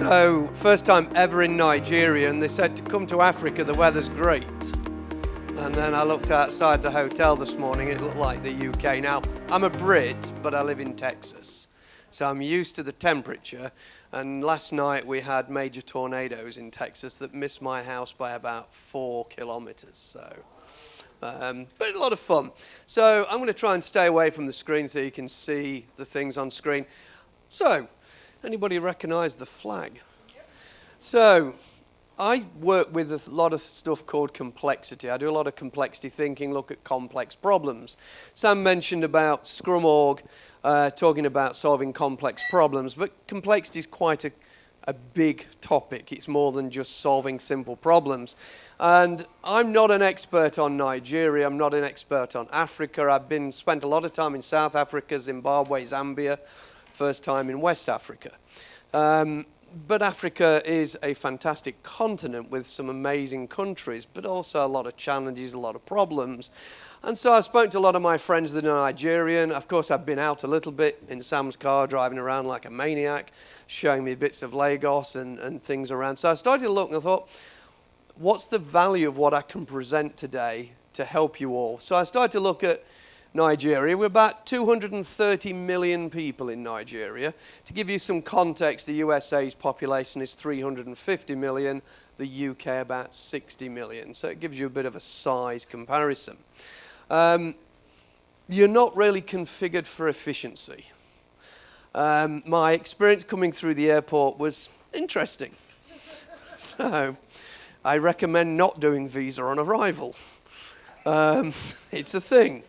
So, first time ever in Nigeria, and they said to come to Africa, the weather's great. And then I looked outside the hotel this morning, it looked like the UK. Now, I'm a Brit, but I live in Texas. So I'm used to the temperature, and last night we had major tornadoes in Texas that missed my house by about 4 kilometers. So, but a lot of fun. So I'm going to try and stay away from the screen so you can see the things on screen. So, anybody recognize the flag? Yep. So, I work with a lot of stuff called complexity. I do a lot of complexity thinking, look at complex problems. Sam mentioned about Scrum Org, talking about solving complex problems, but complexity is quite a big topic. It's more than just solving simple problems. And I'm not an expert on Nigeria, I'm not an expert on Africa. I've spent a lot of time in South Africa, Zimbabwe, Zambia, first time in West Africa. But Africa is a fantastic continent with some amazing countries, but also a lot of challenges, a lot of problems. And so I spoke to a lot of my friends that are Nigerian. Of course, I've been out a little bit in Sam's car, driving around like a maniac, showing me bits of Lagos and things around. So I started to look and I thought, what's the value of what I can present today to help you all? So I started to look at Nigeria. We're about 230 million people in Nigeria. To give you some context, the USA's population is 350 million, the UK about 60 million. So it gives you a bit of a size comparison. You're not really configured for efficiency. My experience coming through the airport was interesting. So I recommend not doing visa on arrival. It's a thing.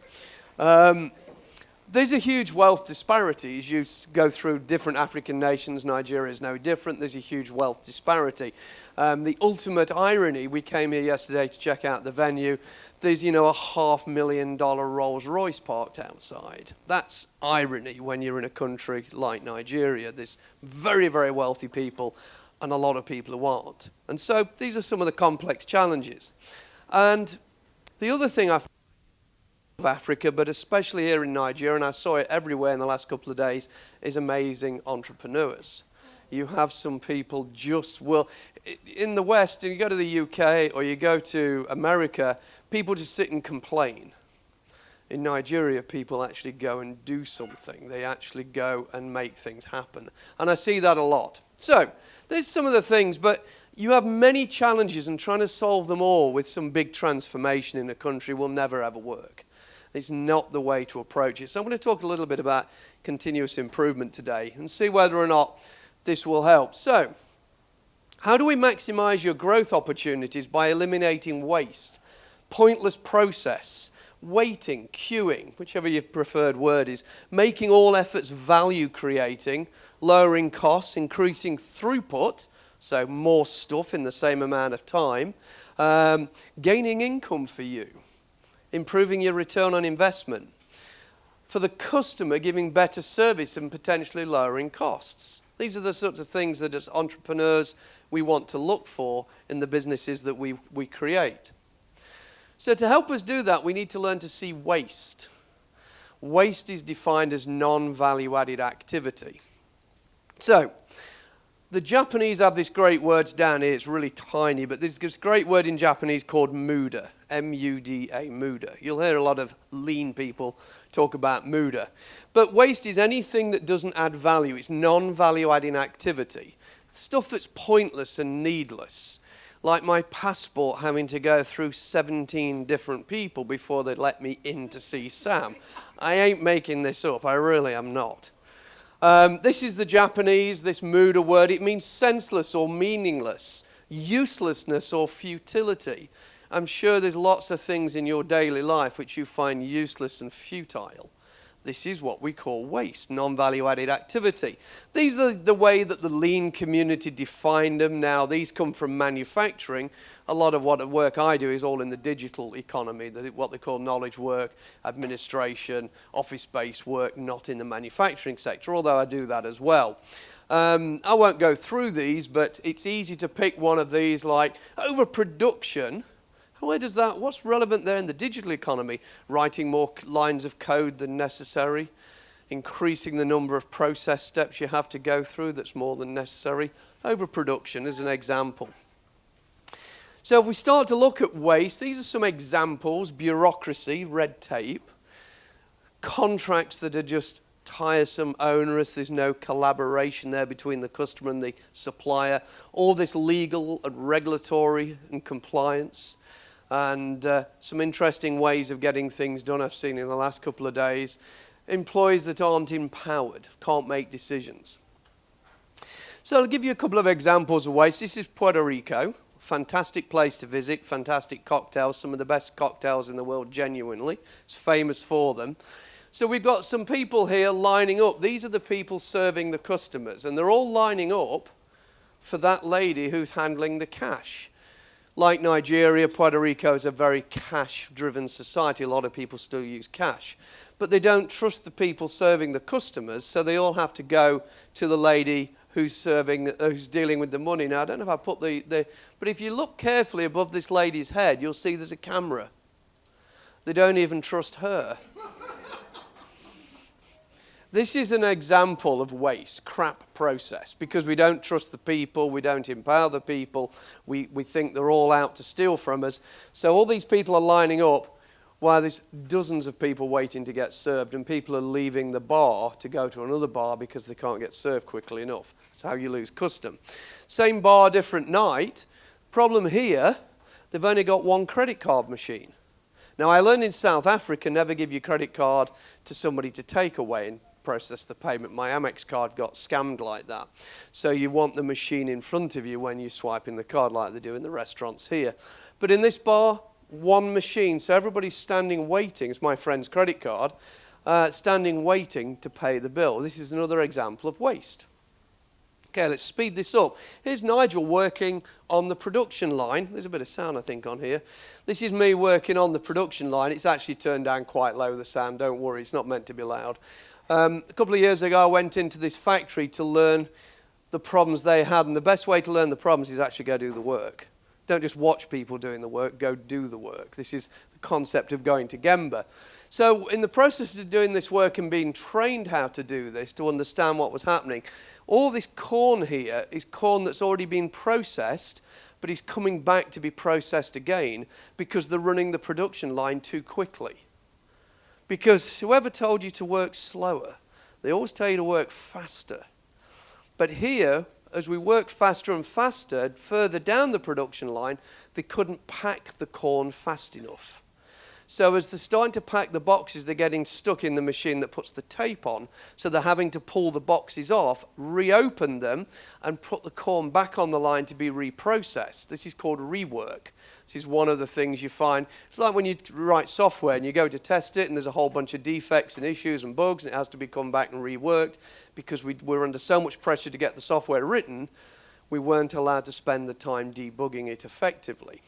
There's a huge wealth disparity as you go through different African nations. Nigeria is no different. There's a huge wealth disparity. The ultimate irony, we came here yesterday to check out the venue. There's, a $500,000 Rolls Royce parked outside. That's irony when you're in a country like Nigeria. There's very, very wealthy people and a lot of people who aren't. And so these are some of the complex challenges. And the other thing I of Africa, but especially here in Nigeria, and I saw it everywhere in the last couple of days, is amazing entrepreneurs. You have some people in the West, and you go to the UK or you go to America, people just sit and complain. In Nigeria, people actually go and do something. They actually go and make things happen. And I see that a lot. So, there's some of the things, but you have many challenges, and trying to solve them all with some big transformation in a country will never ever work. It's not the way to approach it. So I'm going to talk a little bit about continuous improvement today and see whether or not this will help. So, how do we maximize your growth opportunities? By eliminating waste, pointless process, waiting, queuing, whichever your preferred word is, making all efforts value creating, lowering costs, increasing throughput, so more stuff in the same amount of time, gaining income for you, improving your return on investment. For the customer, giving better service and potentially lowering costs. These are the sorts of things that as entrepreneurs we want to look for in the businesses that we create. So to help us do that, we need to learn to see waste. Waste is defined as non-value added activity. So, the Japanese have this great word down here, it's really tiny, but there's this great word in Japanese called muda, M-U-D-A, muda. You'll hear a lot of lean people talk about muda. But waste is anything that doesn't add value. It's non-value adding activity. Stuff that's pointless and needless. Like my passport having to go through 17 different people before they'd let me in to see Sam. I ain't making this up, I really am not. This is the Japanese, this muda word. It means senseless or meaningless, uselessness or futility. I'm sure there's lots of things in your daily life which you find useless and futile. This is what we call waste, non-value added activity. These are the way that the lean community defined them. Now, these come from manufacturing. A lot of what work I do is all in the digital economy, what they call knowledge work, administration, office-based work, not in the manufacturing sector, although I do that as well. I won't go through these, but it's easy to pick one of these like overproduction. Where does that, what's relevant there in the digital economy? Writing more lines of code than necessary, increasing the number of process steps you have to go through that's more than necessary, Overproduction as an example. So if we start to look at waste, these are some examples: bureaucracy, red tape, contracts that are just tiresome, onerous, there's no collaboration there between the customer and the supplier, all this legal and regulatory and compliance, and some interesting ways of getting things done I've seen in the last couple of days. Employees that aren't empowered, can't make decisions. So I'll give you a couple of examples of waste. This is Puerto Rico, fantastic place to visit, fantastic cocktails, some of the best cocktails in the world, genuinely. It's famous for them. So we've got some people here lining up. These are the people serving the customers, and they're all lining up for that lady who's handling the cash. Like Nigeria, Puerto Rico is a very cash-driven society. A lot of people still use cash. But they don't trust the people serving the customers, so they all have to go to the lady who's dealing with the money. Now, I don't know if I put but if you look carefully above this lady's head, you'll see there's a camera. They don't even trust her. This is an example of waste, crap process, because we don't trust the people, we don't empower the people, we think they're all out to steal from us. So all these people are lining up while there's dozens of people waiting to get served, and people are leaving the bar to go to another bar because they can't get served quickly enough. That's how you lose custom. Same bar, different night. Problem here, they've only got one credit card machine. Now, I learned in South Africa, never give your credit card to somebody to take away and process the payment. My Amex card got scammed like that. So you want the machine in front of you when you're swiping the card, like they do in the restaurants here. But in this bar, one machine. So everybody's standing waiting. It's my friend's credit card. Standing waiting to pay the bill. This is another example of waste. Okay, let's speed this up. Here's Nigel working on the production line. There's a bit of sound, I think, on here. This is me working on the production line. It's actually turned down quite low, the sound. Don't worry, it's not meant to be loud. A couple of years ago, I went into this factory to learn the problems they had, and the best way to learn the problems is actually go do the work. Don't just watch people doing the work, go do the work. This is the concept of going to Gemba. So in the process of doing this work and being trained how to do this, to understand what was happening, all this corn here is corn that's already been processed, but is coming back to be processed again because they're running the production line too quickly. Because whoever told you to work slower, they always tell you to work faster. But here, as we worked faster and faster, further down the production line, they couldn't pack the corn fast enough. So as they're starting to pack the boxes, they're getting stuck in the machine that puts the tape on. So they're having to pull the boxes off, reopen them, and put the corn back on the line to be reprocessed. This is called rework. This is one of the things you find. It's like when you write software and you go to test it and there's a whole bunch of defects and issues and bugs and it has to be come back and reworked because we're under so much pressure to get the software written, we weren't allowed to spend the time debugging it effectively.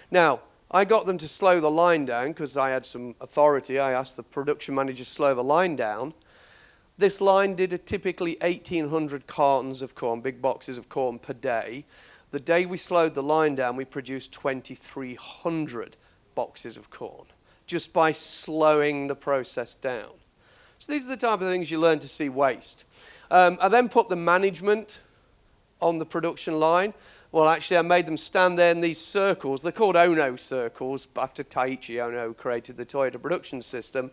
Now, I got them to slow the line down because I had some authority. I asked the production manager to slow the line down. This line did typically 1,800 cartons of corn, big boxes of corn per day. The day we slowed the line down, we produced 2,300 boxes of corn just by slowing the process down. So these are the type of things you learn to see waste. I then put the management on the production line. Well, actually, I made them stand there in these circles. They're called Ono circles, after Taiichi Ono created the Toyota production system.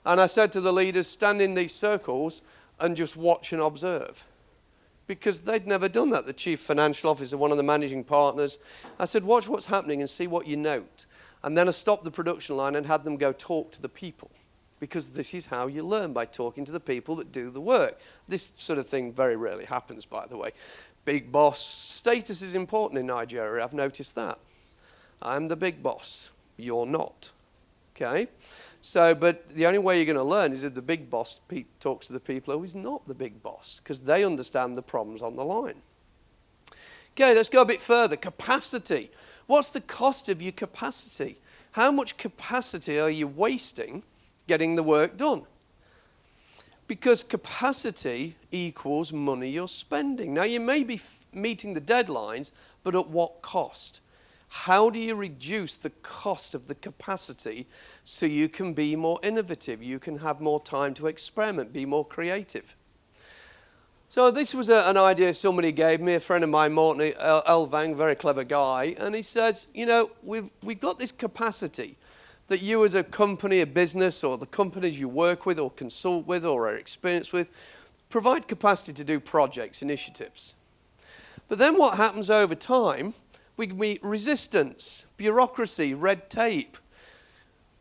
And I said to the leaders, stand in these circles and just watch and observe. Because they'd never done that. The chief financial officer, one of the managing partners, I said, watch what's happening and see what you note. And then I stopped the production line and had them go talk to the people. Because this is how you learn, by talking to the people that do the work. This sort of thing very rarely happens, by the way. Big boss status is important in Nigeria. I've noticed that. I'm the big boss. You're not. Okay? So, but the only way you're going to learn is if the big boss talks to the people who is not the big boss, because they understand the problems on the line. Okay, let's go a bit further. Capacity. What's the cost of your capacity? How much capacity are you wasting getting the work done? Because capacity equals money you're spending. Now, you may be meeting the deadlines, but at what cost? How do you reduce the cost of the capacity so you can be more innovative, you can have more time to experiment, be more creative? So this was an idea somebody gave me, a friend of mine, Morton Elvang, very clever guy, and he says, you know, we've got this capacity that you as a company, a business, or the companies you work with or consult with or are experienced with, provide capacity to do projects, initiatives. But then what happens over time, we meet resistance, bureaucracy, red tape,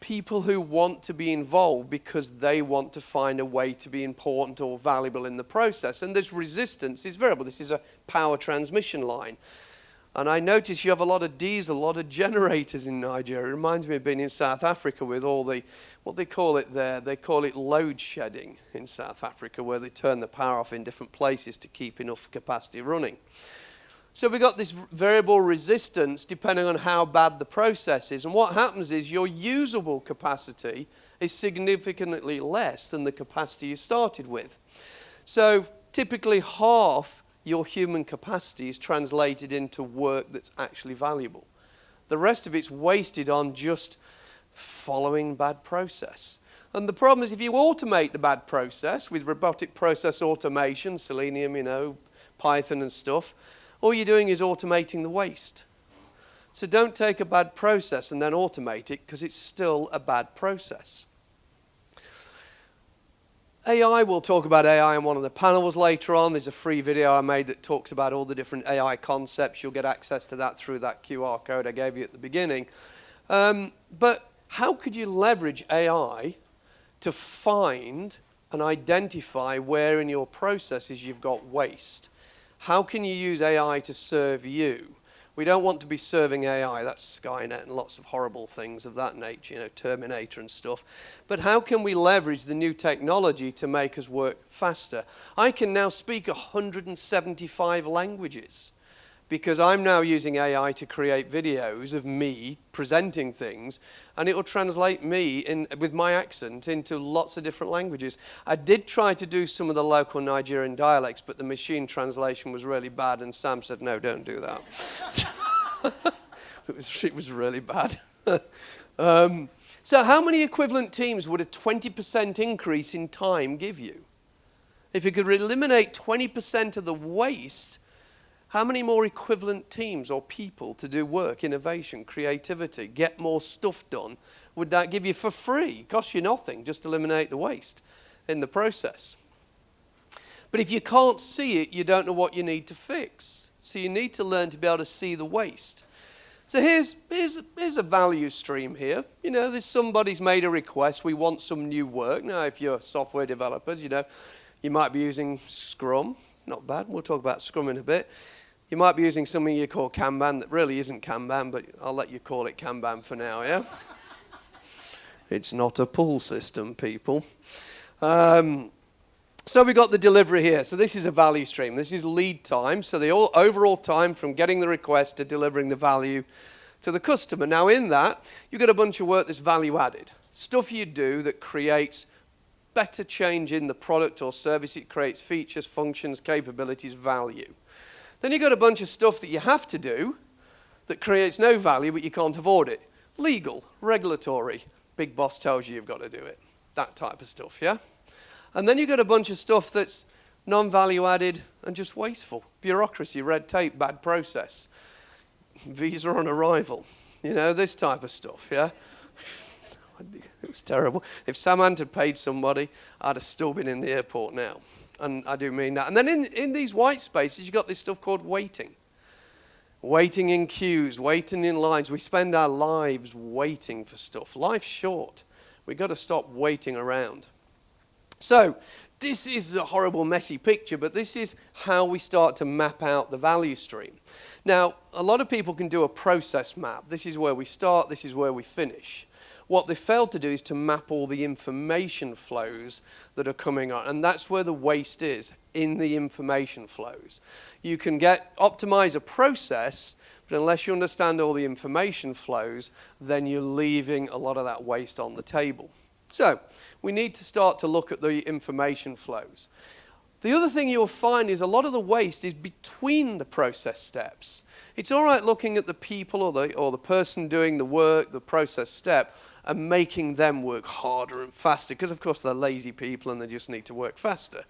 people who want to be involved because they want to find a way to be important or valuable in the process. And this resistance is variable. This is a power transmission line. And I notice you have a lot of diesel, a lot of generators in Nigeria. It reminds me of being in South Africa with all the, what they call it there, they call it load shedding in South Africa, where they turn the power off in different places to keep enough capacity running. So we've got this variable resistance depending on how bad the process is. And what happens is your usable capacity is significantly less than the capacity you started with. So typically half your human capacity is translated into work that's actually valuable. The rest of it's wasted on just following bad process. And the problem is if you automate the bad process with robotic process automation, Selenium, you know, Python and stuff, all you're doing is automating the waste. So don't take a bad process and then automate it, because it's still a bad process. AI, we'll talk about AI in one of the panels later on. There's a free video I made that talks about all the different AI concepts. You'll get access to that through that QR code I gave you at the beginning. But how could you leverage AI to find and identify where in your processes you've got waste? How can you use AI to serve you? We don't want to be serving AI. That's Skynet and lots of horrible things of that nature, you know, Terminator and stuff. But how can we leverage the new technology to make us work faster? I can now speak 175 languages because I'm now using AI to create videos of me presenting things, and it will translate me with my accent into lots of different languages. I did try to do some of the local Nigerian dialects, but the machine translation was really bad, and Sam said, no, don't do that. So it was really bad. So how many equivalent teams would a 20% increase in time give you? If you could eliminate 20% of the waste, how many more equivalent teams or people to do work, innovation, creativity, get more stuff done would that give you for free? Cost you nothing, just eliminate the waste in the process. But if you can't see it, you don't know what you need to fix. So you need to learn to be able to see the waste. So here's a value stream here. You know, there's somebody's made a request. We want some new work. Now, if you're software developers, you know, you might be using Scrum. Not bad. We'll talk about Scrum in a bit. You might be using something you call Kanban that really isn't Kanban, but I'll let you call it Kanban for now, yeah? It's not a pull system, people. So we got the delivery here. So this is a value stream. This is lead time. So the overall time from getting the request to delivering the value to the customer. Now in that, you get a bunch of work that's value added. Stuff you do that creates better change in the product or service. It creates features, functions, capabilities, value. Then you've got a bunch of stuff that you have to do that creates no value, but you can't avoid it. Legal, regulatory, big boss tells you you've got to do it. That type of stuff, yeah? And then you've got a bunch of stuff that's non-value added and just wasteful. Bureaucracy, red tape, bad process. Visa on arrival. You know, this type of stuff, yeah? It was terrible. If Sam hadn't paid somebody, I'd have still been in the airport now. And I do mean that. And then in these white spaces, you've got this stuff called waiting. Waiting in queues, waiting in lines. We spend our lives waiting for stuff. Life's short. We've got to stop waiting around. So this is a horrible, messy picture, but this is how we start to map out the value stream. Now, a lot of people can do a process map. This is where we start, this is where we finish. What they failed to do is to map all the information flows that are coming on, and that's where the waste is, in the information flows. You can optimize a process, but unless you understand all the information flows, then you're leaving a lot of that waste on the table. So we need to start to look at the information flows. The other thing you'll find is a lot of the waste is between the process steps. It's all right looking at the people or the person doing the work, the process step, and making them work harder and faster, because of course they're lazy people and they just need to work faster.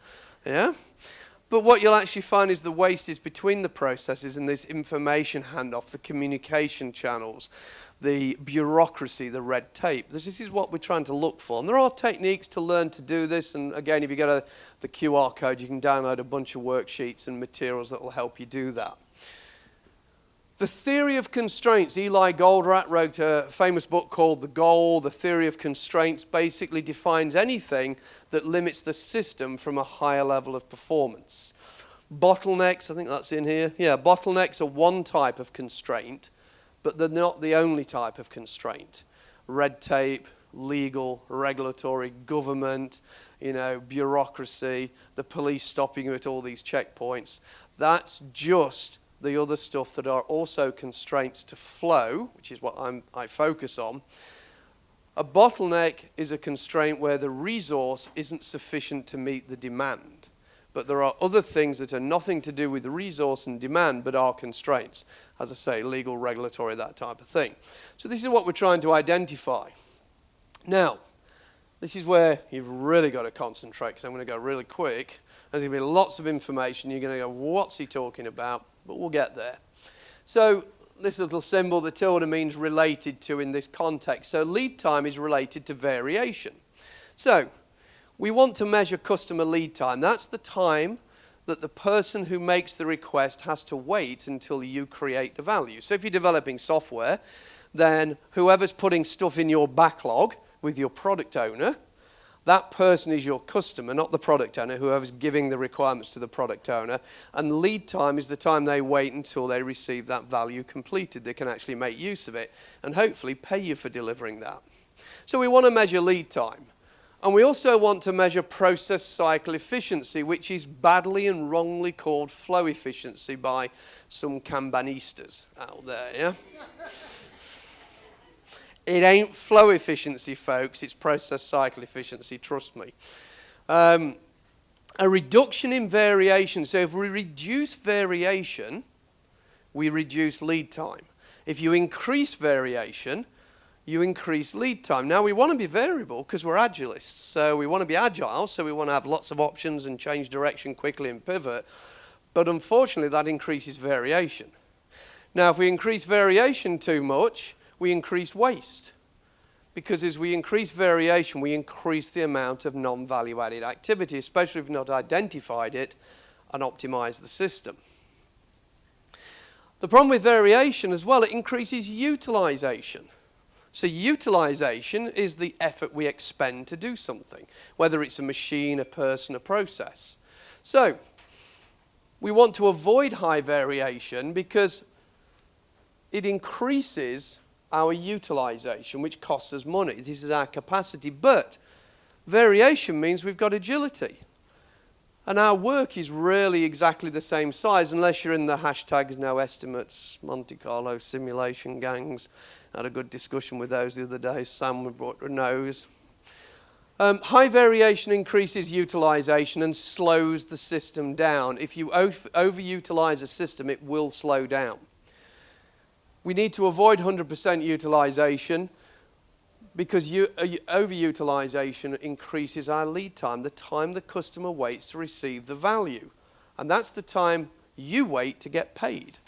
Yeah? But what you'll actually find is the waste is between the processes and this information handoff, the communication channels, the bureaucracy, the red tape. This is what we're trying to look for. And there are techniques to learn to do this. And again, if you go to the QR code, you can download a bunch of worksheets and materials that will help you do that. The theory of constraints. Eli Goldratt wrote a famous book called The Goal. The theory of constraints basically defines anything that limits the system from a higher level of performance. Bottlenecks, I think that's in here. Yeah, bottlenecks are one type of constraint, but they're not the only type of constraint. Red tape, legal, regulatory, government, bureaucracy, the police stopping you at all these checkpoints. That's just the other stuff that are also constraints to flow, which is what I focus on. A bottleneck is a constraint where the resource isn't sufficient to meet the demand. But there are other things that are nothing to do with the resource and demand, but are constraints. As I say, legal, regulatory, that type of thing. So this is what we're trying to identify. Now, this is where you've really got to concentrate, because I'm going to go really quick. There's going to be lots of information. You're going to go, what's he talking about? But we'll get there. So this little symbol, the tilde, means related to in this context. So lead time is related to variation. So we want to measure customer lead time. That's the time that the person who makes the request has to wait until you create the value. So if you're developing software, then whoever's putting stuff in your backlog with your product owner, that person is your customer, not the product owner, whoever's giving the requirements to the product owner. And lead time is the time they wait until they receive that value completed. They can actually make use of it and hopefully pay you for delivering that. So we want to measure lead time. And we also want to measure process cycle efficiency, which is badly and wrongly called flow efficiency by some Kanbanistas out there, yeah? It ain't flow efficiency, folks. It's process cycle efficiency, trust me. A reduction in variation. So if we reduce variation, we reduce lead time. If you increase variation, you increase lead time. Now, we want to be variable because we're agilists. So we want to be agile, so we want to have lots of options and change direction quickly and pivot. But unfortunately, that increases variation. Now, if we increase variation too much, we increase waste. Because as we increase variation, we increase the amount of non-value added activity, especially if we've not identified it and optimized the system. The problem with variation as well, it increases utilization. So utilization is the effort we expend to do something, whether it's a machine, a person, a process. So we want to avoid high variation because it increases our utilization, which costs us money. This is our capacity. But variation means we've got agility. And our work is really exactly the same size, unless you're in the hashtags, no estimates, Monte Carlo simulation gangs. I had a good discussion with those the other day. Sam knows. High variation increases utilization and slows the system down. If you overutilize a system, it will slow down. We need to avoid 100% utilization because overutilization increases our lead time, the time the customer waits to receive the value. And that's the time you wait to get paid.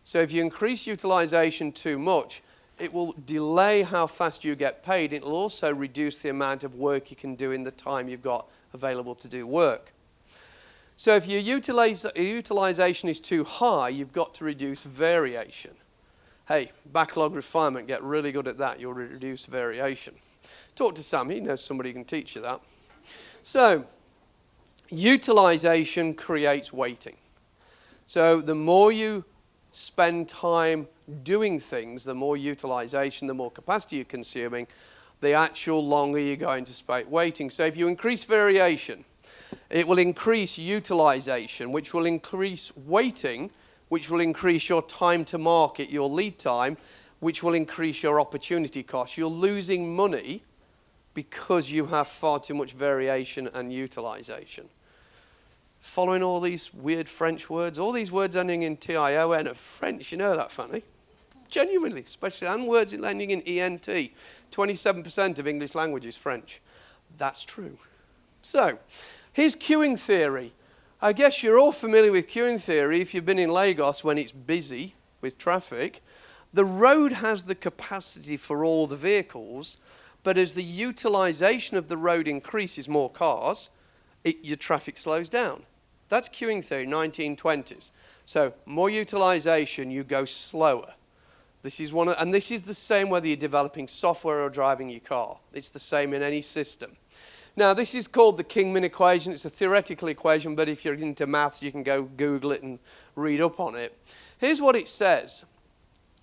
So if you increase utilization too much, it will delay how fast you get paid. It will also reduce the amount of work you can do in the time you've got available to do work. So if your utilization is too high, you've got to reduce variation. Hey, backlog refinement, get really good at that. You'll reduce variation. Talk to Sam. He knows somebody who can teach you that. So, utilization creates waiting. So, the more you spend time doing things, the more utilization, the more capacity you're consuming, the actual longer you're going to spend waiting. So, if you increase variation, it will increase utilization, which will increase waiting, which will increase your time to market, your lead time, which will increase your opportunity cost. You're losing money because you have far too much variation and utilization. Following all these weird French words, all these words ending in T-I-O-N are French, you know that, funny? Genuinely, especially, and words ending in E-N-T. 27% of English language is French. That's true. So, here's queuing theory. I guess you're all familiar with queuing theory if you've been in Lagos when it's busy with traffic. The road has the capacity for all the vehicles, but as the utilization of the road increases, more cars, your traffic slows down. That's queuing theory, 1920s. So more utilization, you go slower. This is and this is the same whether you're developing software or driving your car. It's the same in any system. Now, this is called the Kingman equation. It's a theoretical equation, but if you're into maths, you can go Google it and read up on it. Here's what it says.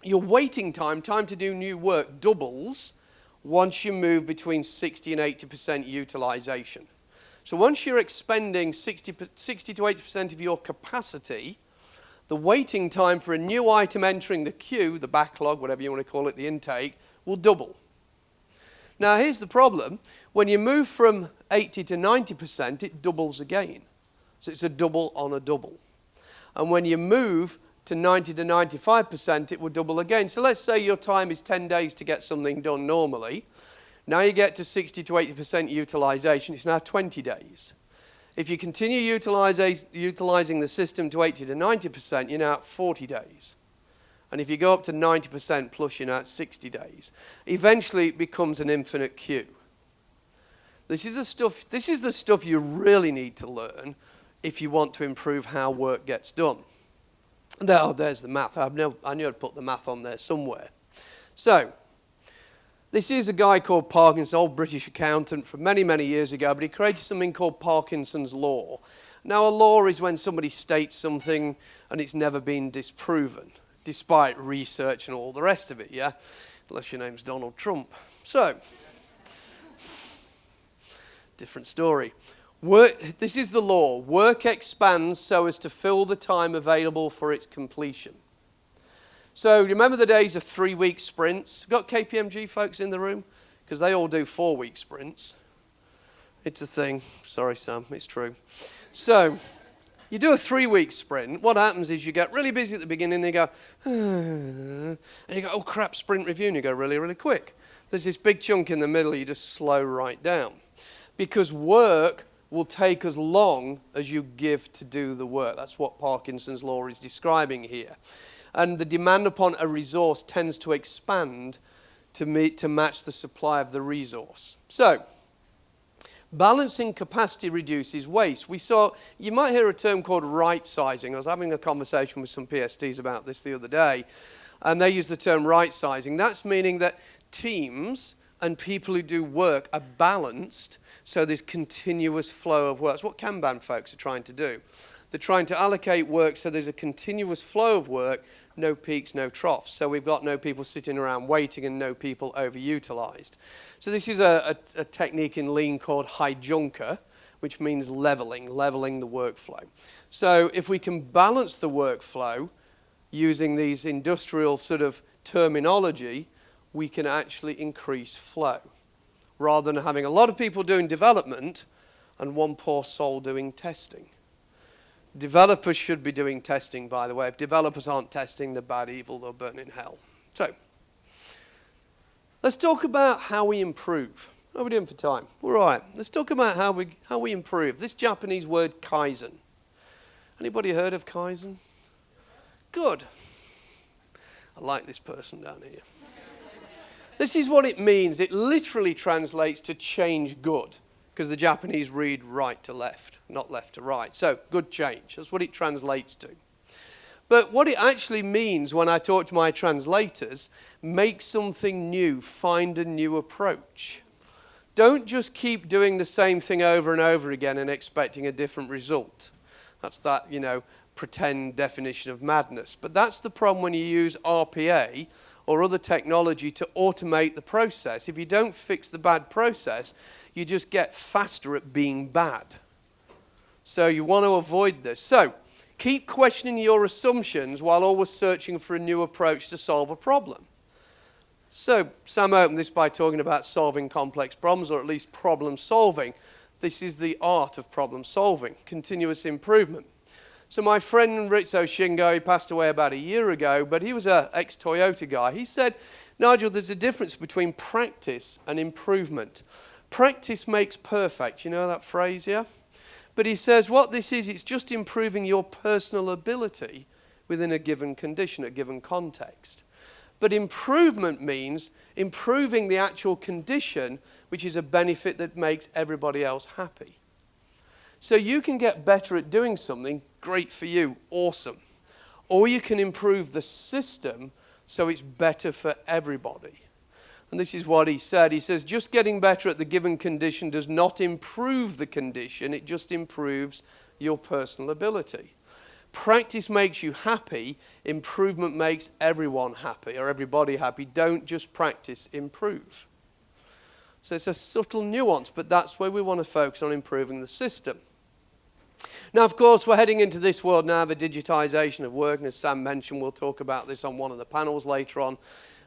Your waiting time to do new work, doubles once you move between 60 and 80% utilization. So once you're expending 60 to 80% of your capacity, the waiting time for a new item entering the queue, the backlog, whatever you want to call it, the intake, will double. Now, here's the problem. When you move from 80 to 90%, it doubles again. So it's a double on a double. And when you move to 90 to 95%, it will double again. So let's say your time is 10 days to get something done normally. Now you get to 60 to 80% utilization. It's now 20 days. If you continue utilizing the system to 80 to 90%, you're now at 40 days. And if you go up to 90% plus, you're now at 60 days. Eventually, it becomes an infinite queue. This is the stuff you really need to learn if you want to improve how work gets done. Now, there's the math. I knew I'd put the math on there somewhere. So, this is a guy called Parkinson, old British accountant from many, many years ago, but he created something called Parkinson's law. Now, a law is when somebody states something and it's never been disproven, despite research and all the rest of it, yeah? Unless your name's Donald Trump. So, different story. This is the law. Work expands so as to fill the time available for its completion. So remember the days of 3-week sprints? Got KPMG folks in the room? Because they all do 4-week sprints. It's a thing. Sorry, Sam, it's true. So you do a 3-week sprint. What happens is you get really busy at the beginning, and you go, and you go, oh crap, sprint review, and you go really, really quick. There's this big chunk in the middle, you just slow right down. Because work will take as long as you give to do the work. That's what Parkinson's law is describing here. And the demand upon a resource tends to expand to match the supply of the resource. So, balancing capacity reduces waste. You might hear a term called right sizing. I was having a conversation with some PSTs about this the other day, and they use the term right sizing. That's meaning that teams and people who do work are balanced so there's continuous flow of work. That's what Kanban folks are trying to do. They're trying to allocate work so there's a continuous flow of work, no peaks, no troughs. So we've got no people sitting around waiting and no people overutilized. So this is a technique in Lean called hijunka, which means leveling the workflow. So if we can balance the workflow using these industrial sort of terminology, we can actually increase flow, rather than having a lot of people doing development and one poor soul doing testing. Developers should be doing testing, by the way. If developers aren't testing, they're bad, evil, they'll burn in hell. So, let's talk about how we improve. How are we doing for time? All right. Let's talk about how we improve. This Japanese word, kaizen. Anybody heard of kaizen? Good. I like this person down here. This is what it means. It literally translates to change good, because the Japanese read right to left, not left to right. So, good change. That's what it translates to. But what it actually means when I talk to my translators, make something new, find a new approach. Don't just keep doing the same thing over and over again and expecting a different result. That's that, pretend definition of madness. But that's the problem when you use RPA or other technology to automate the process. If you don't fix the bad process, you just get faster at being bad. So you want to avoid this. So keep questioning your assumptions while always searching for a new approach to solve a problem. So Sam opened this by talking about solving complex problems, or at least problem solving. This is the art of problem solving, continuous improvement. So my friend Ritsuo Shingo, he passed away about a year ago, but he was an ex-Toyota guy. He said, Nigel, there's a difference between practice and improvement. Practice makes perfect. You know that phrase, yeah? But he says what this is, it's just improving your personal ability within a given condition, a given context. But improvement means improving the actual condition, which is a benefit that makes everybody else happy. So you can get better at doing something, great for you, awesome. Or you can improve the system so it's better for everybody. And this is what he said. He says, just getting better at the given condition does not improve the condition, it just improves your personal ability. Practice makes you happy, improvement makes everyone happy, or everybody happy. Don't just practice, improve. So it's a subtle nuance, but that's where we want to focus on improving the system. Now, of course, we're heading into this world now of a digitization of work, and as Sam mentioned, we'll talk about this on one of the panels later on.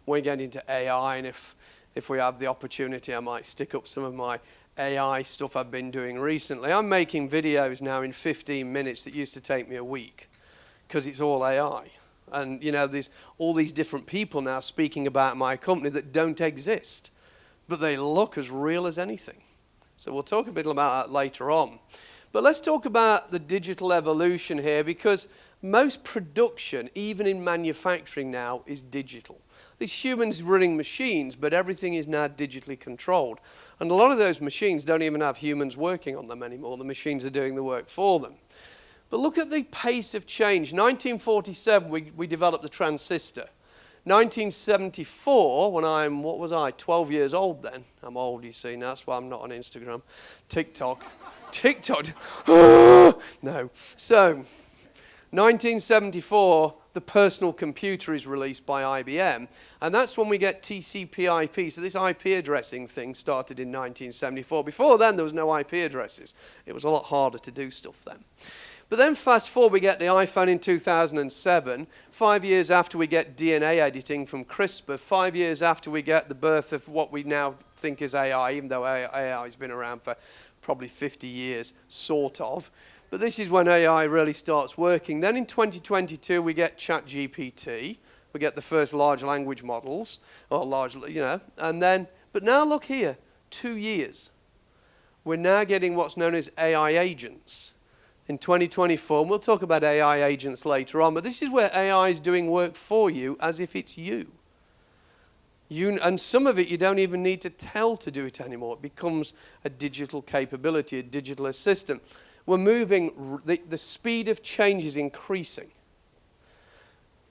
We get into AI, and if we have the opportunity, I might stick up some of my AI stuff I've been doing recently. I'm making videos now in 15 minutes that used to take me a week because it's all AI. And, you know, there's all these different people now speaking about my company that don't exist, but they look as real as anything. So we'll talk a bit about that later on. But let's talk about the digital evolution here, because most production, even in manufacturing now, is digital. There's humans running machines, but everything is now digitally controlled. And a lot of those machines don't even have humans working on them anymore. The machines are doing the work for them. But look at the pace of change. 1947, we developed the transistor. 1974, when I'm, 12 years old then. I'm old, you see, now that's why I'm not on Instagram. TikTok. No. So, 1974, the personal computer is released by IBM, and that's when we get TCP/IP. So this IP addressing thing started in 1974. Before then, there was no IP addresses. It was a lot harder to do stuff then. But then fast forward, we get the iPhone in 2007, 5 years after we get DNA editing from CRISPR, 5 years after we get the birth of what we now think is AI, even though AI has been around for probably 50 years, sort of. But this is when AI really starts working. Then in 2022, we get ChatGPT. We get the first large language models, or large, but now look here, 2 years. We're now getting what's known as AI agents. In 2024, and we'll talk about AI agents later on, but this is where AI is doing work for you as if it's you. And some of it you don't even need to tell to do it anymore. It becomes a digital capability, a digital assistant. We're moving, the speed of change is increasing.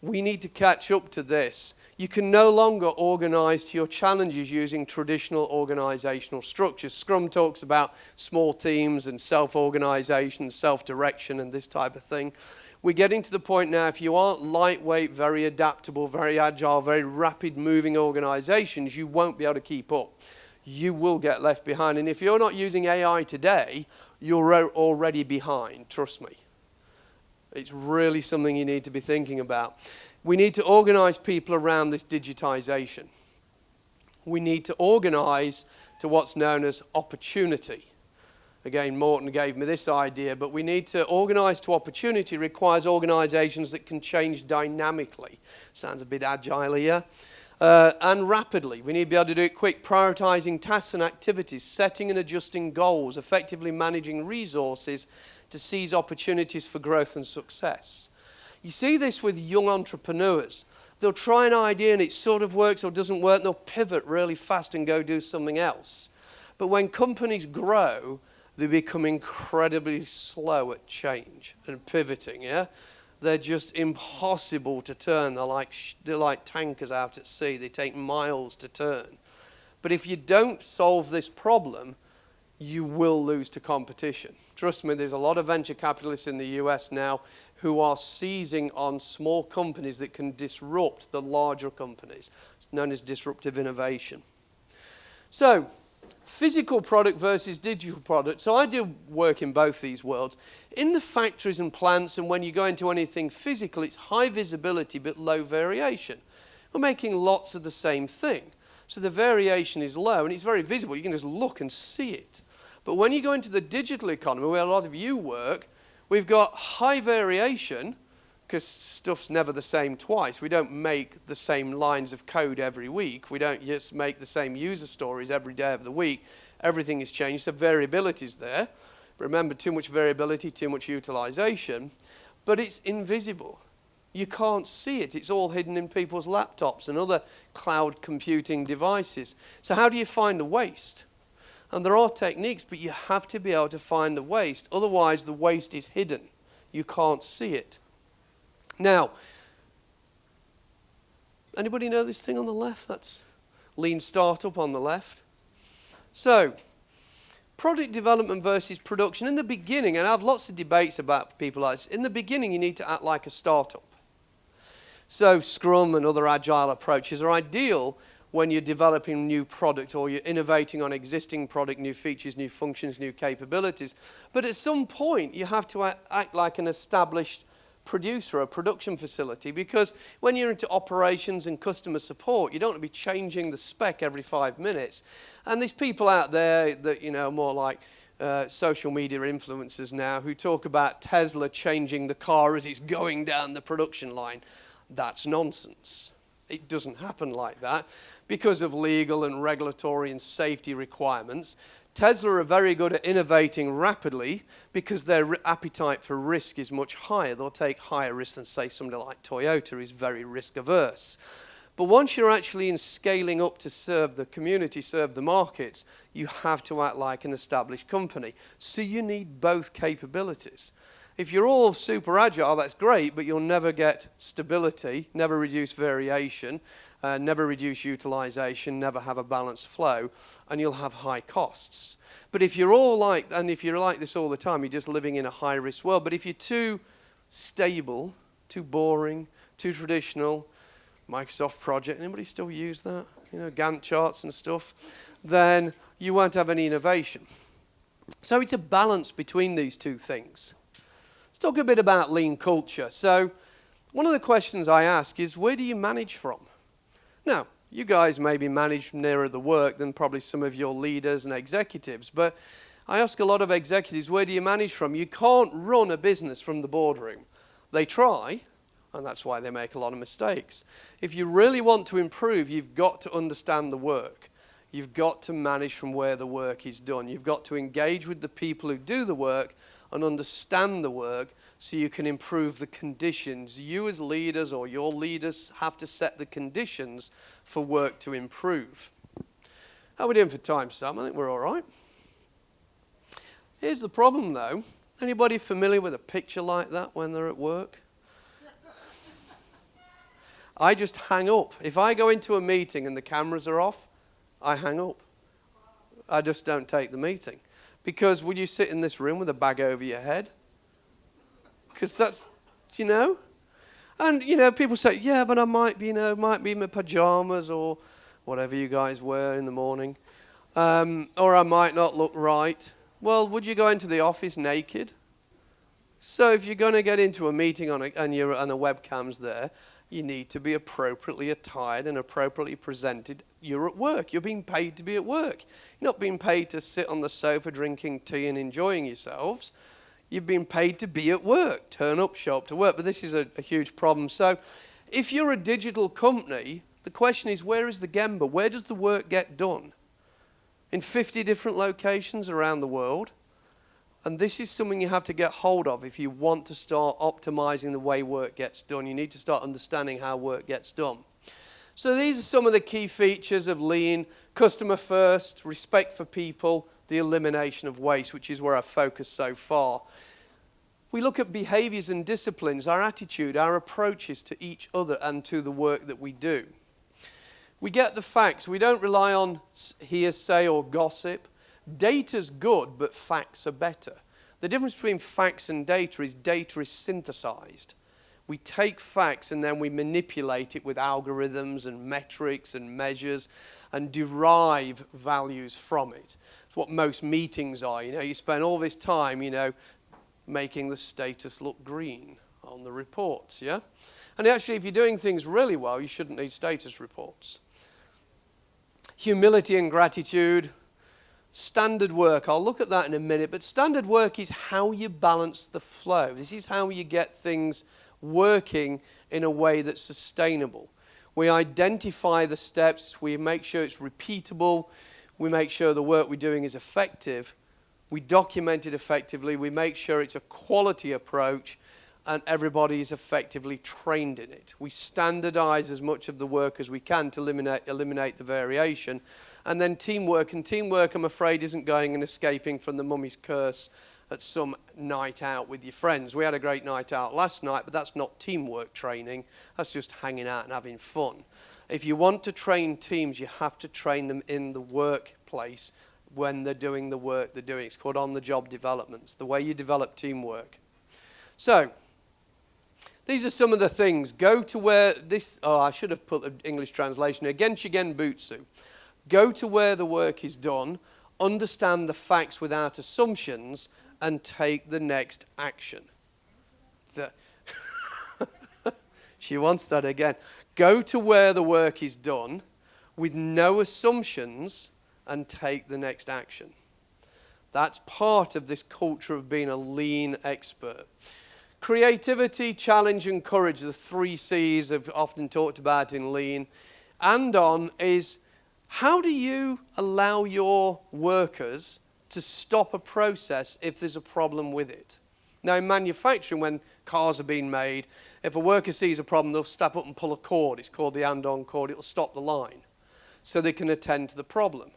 We need to catch up to this. You can no longer organize to your challenges using traditional organizational structures. Scrum talks about small teams and self-organization, self-direction and this type of thing. We're getting to the point now, if you aren't lightweight, very adaptable, very agile, very rapid moving organizations, you won't be able to keep up. You will get left behind. And if you're not using AI today, you're already behind, trust me. It's really something you need to be thinking about. We need to organize people around this digitization. We need to organize to what's known as opportunity. Again, Morton gave me this idea, but we need to organize to opportunity requires organizations that can change dynamically. Sounds a bit agile here. And rapidly. We need to be able to do it quick, prioritizing tasks and activities, setting and adjusting goals, effectively managing resources to seize opportunities for growth and success. You see this with young entrepreneurs. They'll try an idea and it sort of works or doesn't work, and they'll pivot really fast and go do something else. But when companies grow, they become incredibly slow at change and pivoting, yeah? They're just impossible to turn. They're like tankers out at sea. They take miles to turn. But if you don't solve this problem, you will lose to competition. Trust me, there's a lot of venture capitalists in the US now who are seizing on small companies that can disrupt the larger companies. It's known as disruptive innovation. So, physical product versus digital product. So I do work in both these worlds. In the factories and plants, and when you go into anything physical, it's high visibility but low variation. We're making lots of the same thing. So the variation is low and it's very visible. You can just look and see it. But when you go into the digital economy, where a lot of you work, we've got high variation, because stuff's never the same twice. We don't make the same lines of code every week. We don't just make the same user stories every day of the week. Everything is changed, so variability is there. Remember, too much variability, too much utilization, but it's invisible. You can't see it. It's all hidden in people's laptops and other cloud computing devices. So how do you find the waste? And there are techniques, but you have to be able to find the waste. Otherwise, the waste is hidden. You can't see it. Now, anybody know this thing on the left? That's Lean Startup on the left. So, product development versus production. In the beginning, and I have lots of debates about people like this, in the beginning you need to act like a startup. So Scrum and other Agile approaches are ideal when you're developing a new product or you're innovating on existing product, new features, new functions, new capabilities. But at some point you have to act like an established producer, a production facility, because when you're into operations and customer support, you don't want to be changing the spec every 5 minutes. And there's people out there that, more like social media influencers now who talk about Tesla changing the car as it's going down the production line. That's nonsense. It doesn't happen like that because of legal and regulatory and safety requirements. Tesla are very good at innovating rapidly because their appetite for risk is much higher. They'll take higher risks than, say, somebody like Toyota, who's very risk averse. But once you're actually in scaling up to serve the community, serve the markets, you have to act like an established company. So you need both capabilities. If you're all super agile, that's great, but you'll never get stability, never reduce variation, never reduce utilization, never have a balanced flow, and you'll have high costs. But if you're all like this all the time, you're just living in a high-risk world. But if you're too stable, too boring, too traditional, Microsoft project, anybody still use that? Gantt charts and stuff, then you won't have any innovation. So it's a balance between these two things. Let's talk a bit about lean culture. So one of the questions I ask is, where do you manage from? Now, you guys maybe manage nearer the work than probably some of your leaders and executives, but I ask a lot of executives, where do you manage from? You can't run a business from the boardroom. They try, and that's why they make a lot of mistakes. If you really want to improve, you've got to understand the work. You've got to manage from where the work is done. You've got to engage with the people who do the work and understand the work so you can improve the conditions. You as leaders or your leaders have to set the conditions for work to improve. How are we doing for time, Sam? I think we're all right. Here's the problem, though. Anybody familiar with a picture like that when they're at work? I just hang up. If I go into a meeting and the cameras are off, I hang up. I just don't take the meeting. Because would you sit in this room with a bag over your head? Because that's, And, people say, yeah, but I might be in my pajamas or whatever you guys wear in the morning. Or I might not look right. Well, would you go into the office naked? So if you're going to get into a meeting and the webcam's there, you need to be appropriately attired and appropriately presented. You're at work. You're being paid to be at work. You're not being paid to sit on the sofa drinking tea and enjoying yourselves. You've been paid to be at work. Turn up, show up to work. But this is a huge problem. So if you're a digital company, the question is, where is the Gemba? Where does the work get done? In 50 different locations around the world. And this is something you have to get hold of if you want to start optimizing the way work gets done. You need to start understanding how work gets done. So these are some of the key features of Lean: customer first, respect for people, the elimination of waste, which is where I've focused so far. We look at behaviors and disciplines, our attitude, our approaches to each other and to the work that we do. We get the facts. We don't rely on hearsay or gossip. Data's good, but facts are better. The difference between facts and data is synthesized. We take facts and then we manipulate it with algorithms and metrics and measures and derive values from it. It's what most meetings are. You spend all this time, making the status look green on the reports, yeah? And actually, if you're doing things really well, you shouldn't need status reports. Humility and gratitude. Standard work, I'll look at that in a minute, but standard work is how you balance the flow. This is how you get things working in a way that's sustainable. We identify the steps, we make sure it's repeatable, we make sure the work we're doing is effective. we document it effectively, we make sure it's a quality approach, and everybody is effectively trained in it. We standardize as much of the work as we can to eliminate the variation. And then teamwork. And teamwork, I'm afraid, isn't going and escaping from the mummy's curse at some night out with your friends. We had a great night out last night, but that's not teamwork training. That's just hanging out and having fun. If you want to train teams, you have to train them in the workplace when they're doing the work they're doing. It's called on-the-job developments, the way you develop teamwork. So, these are some of the things. Go to where this, I should have put the English translation here. Genshigen Butsu. Go to where the work is done, understand the facts without assumptions, and take the next action. She wants that again. Go to where the work is done with no assumptions and take the next action. That's part of this culture of being a lean expert. Creativity, challenge, and courage, the 3 C's I've often talked about in Lean. And on is, how do you allow your workers to stop a process if there's a problem with it? Now, in manufacturing, when cars are being made, if a worker sees a problem, they'll step up and pull a cord. It's called the and-on cord. It'll stop the line so they can attend to the problem.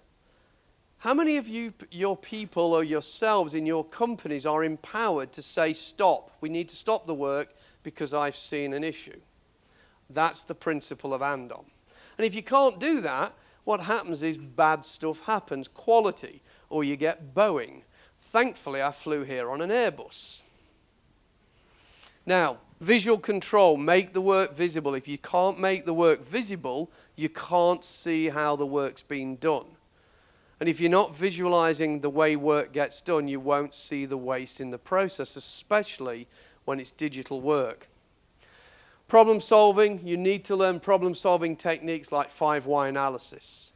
How many of you, your people or yourselves in your companies are empowered to say, stop, we need to stop the work because I've seen an issue? That's the principle of and-on. And if you can't do that, what happens is bad stuff happens, quality, or you get Boeing. Thankfully, I flew here on an Airbus. Now, visual control, make the work visible. If you can't make the work visible, you can't see how the work's been done. And if you're not visualizing the way work gets done, you won't see the waste in the process, especially when it's digital work. Problem solving, you need to learn problem solving techniques like 5 why analysis.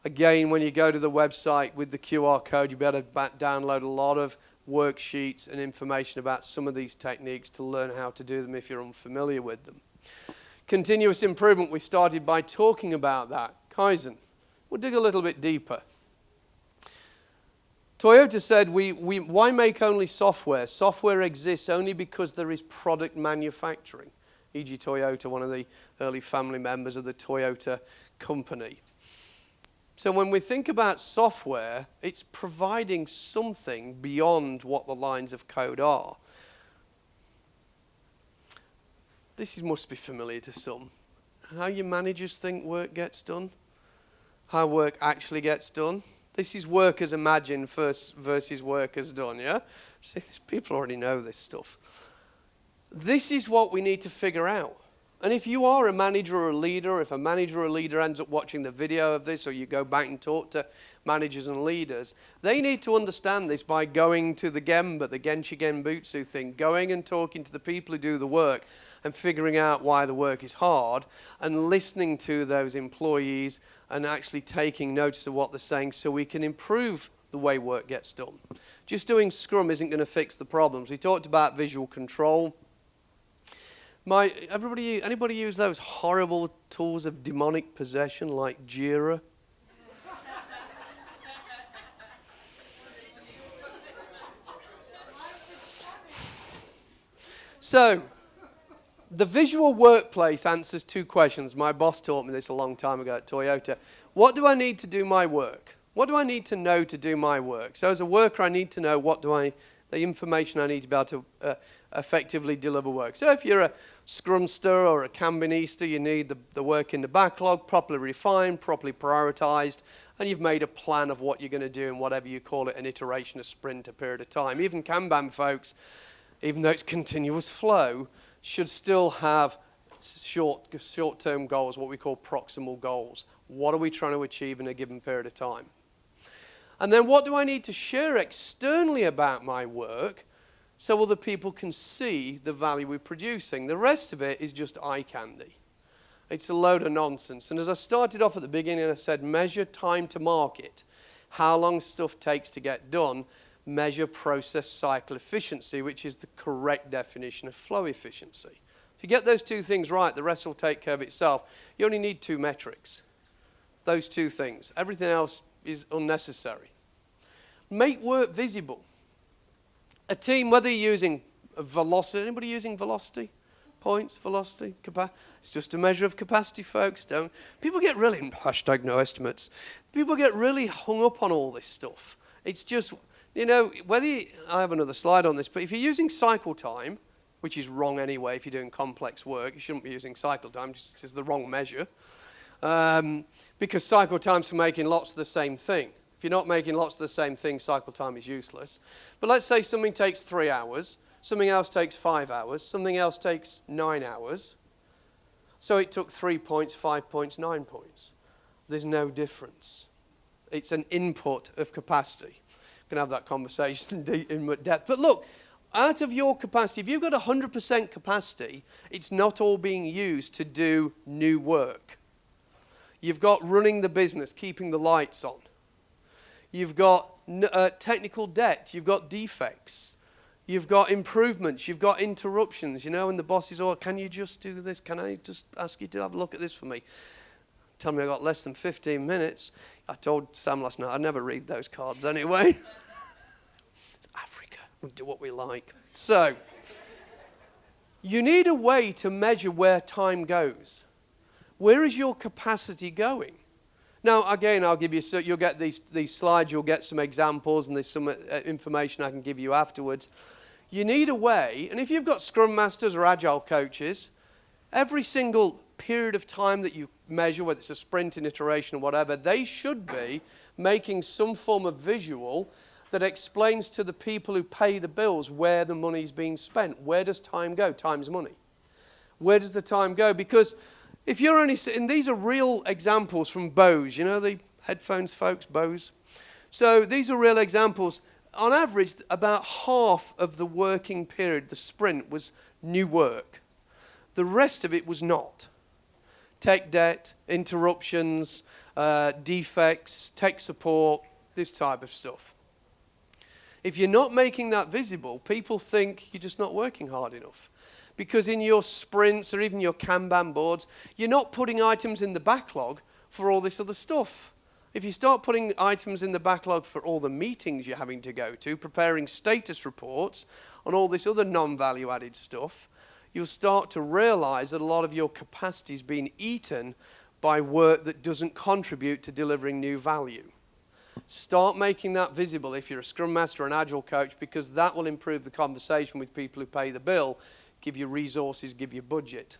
Again, when you go to the website with the QR code, you'll be able to download a lot of worksheets and information about some of these techniques to learn how to do them if you're unfamiliar with them. Continuous improvement, we started by talking about that. Kaizen. We'll dig a little bit deeper. Toyota said, why make only software? Software exists only because there is product manufacturing. E.g. Toyota, one of the early family members of the Toyota company. So when we think about software, it's providing something beyond what the lines of code are. This must be familiar to some. How your managers think work gets done. How work actually gets done. This is work as imagined versus work as done, yeah? See, people already know this stuff. This is what we need to figure out. And if you are a manager or a leader, if a manager or a leader ends up watching the video of this, or you go back and talk to managers and leaders, they need to understand this by going to the Gemba, the Genshigen Butsu thing, going and talking to the people who do the work and figuring out why the work is hard and listening to those employees and actually taking notice of what they're saying so we can improve the way work gets done. Just doing Scrum isn't going to fix the problems. We talked about visual control. Anybody use those horrible tools of demonic possession like Jira? So, the visual workplace answers 2 questions. My boss taught me this a long time ago at Toyota. What do I need to do my work? What do I need to know to do my work? So as a worker, I need to know the information I need to be able to effectively deliver work. So if you're a Scrumster or a Kanbanista, you need the work in the backlog properly refined, properly prioritized, and you've made a plan of what you're going to do in whatever you call it, an iteration, a sprint, a period of time. Even Kanban folks, even though it's continuous flow, should still have short-term goals, what we call proximal goals. What are we trying to achieve in a given period of time? And then what do I need to share externally about my work so other people can see the value we're producing? The rest of it is just eye candy. It's a load of nonsense. And as I started off at the beginning, I said measure time to market, how long stuff takes to get done, measure process cycle efficiency, which is the correct definition of flow efficiency. If you get those 2 things right, the rest will take care of itself. You only need 2 metrics. Those 2 things. Everything else is unnecessary. Make work visible. A team, whether you're using velocity, anybody using velocity? Points, velocity, capacity. It's just a measure of capacity, folks. People get really, hashtag no estimates, people get really hung up on all this stuff. It's just, I have another slide on this, but if you're using cycle time, which is wrong anyway if you're doing complex work, you shouldn't be using cycle time, it's the wrong measure. Because cycle time's for making lots of the same thing. If you're not making lots of the same thing, cycle time is useless. But let's say something takes 3 hours, something else takes 5 hours, something else takes 9 hours. So it took 3 points, 5 points, 9 points. There's no difference. It's an input of capacity. We can have that conversation in depth. But look, out of your capacity, if you've got 100% capacity, it's not all being used to do new work. You've got running the business, keeping the lights on. You've got technical debt. You've got defects. You've got improvements. You've got interruptions. And the boss is, can you just do this? Can I just ask you to have a look at this for me? Tell me I got less than 15 minutes. I told Sam last night I'd never read those cards anyway. It's Africa. We'll do what we like. So, you need a way to measure where time goes. Where is your capacity going? Now, again, I'll give you, so you'll get these slides, you'll get some examples, and there's some information I can give you afterwards. You need a way, and if you've got Scrum Masters or Agile coaches, every single period of time that you measure, whether it's a sprint, an iteration, or whatever, they should be making some form of visual that explains to the people who pay the bills where the money's being spent. Where does time go? Time's money. Where does the time go? Because if you're only sitting, these are real examples from Bose, the headphones folks, Bose. So these are real examples. On average, about half of the working period, the sprint, was new work. The rest of it was not. Tech debt, interruptions, defects, tech support, this type of stuff. If you're not making that visible, people think you're just not working hard enough. Because in your sprints or even your Kanban boards, you're not putting items in the backlog for all this other stuff. If you start putting items in the backlog for all the meetings you're having to go to, preparing status reports on all this other non-value added stuff, you'll start to realize that a lot of your capacity is being eaten by work that doesn't contribute to delivering new value. Start making that visible if you're a Scrum Master or an Agile coach, because that will improve the conversation with people who pay the bill, give you resources, give you budget.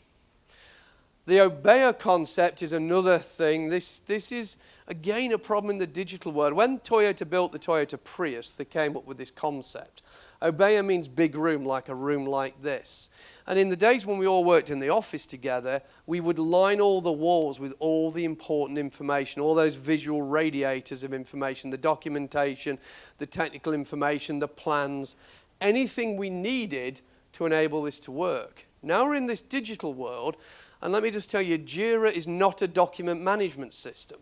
The obeyer concept is another thing. This is, again, a problem in the digital world. When Toyota built the Toyota Prius, they came up with this concept. Obeyer means big room, like a room like this. And in the days when we all worked in the office together, we would line all the walls with all the important information, all those visual radiators of information, the documentation, the technical information, the plans, anything we needed to enable this to work. Now we're in this digital world, and let me just tell you, Jira is not a document management system.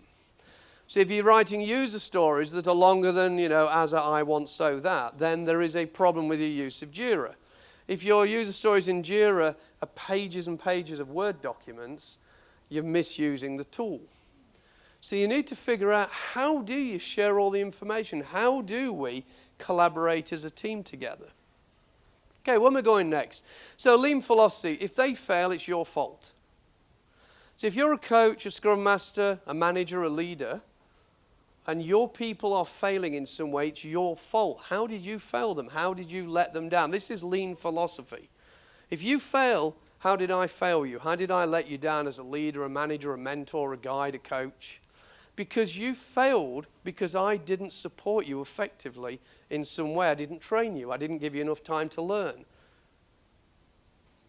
So if you're writing user stories that are longer than, as a I want so that, then there is a problem with your use of Jira. If your user stories in Jira are pages and pages of Word documents, you're misusing the tool. So you need to figure out, how do you share all the information? How do we collaborate as a team together? Okay, where am I going next? So lean philosophy, if they fail, it's your fault. So if you're a coach, a Scrum Master, a manager, a leader, and your people are failing in some way, it's your fault. How did you fail them? How did you let them down? This is lean philosophy. If you fail, how did I fail you? How did I let you down as a leader, a manager, a mentor, a guide, a coach? Because you failed because I didn't support you effectively in some way. I didn't train you. I didn't give you enough time to learn,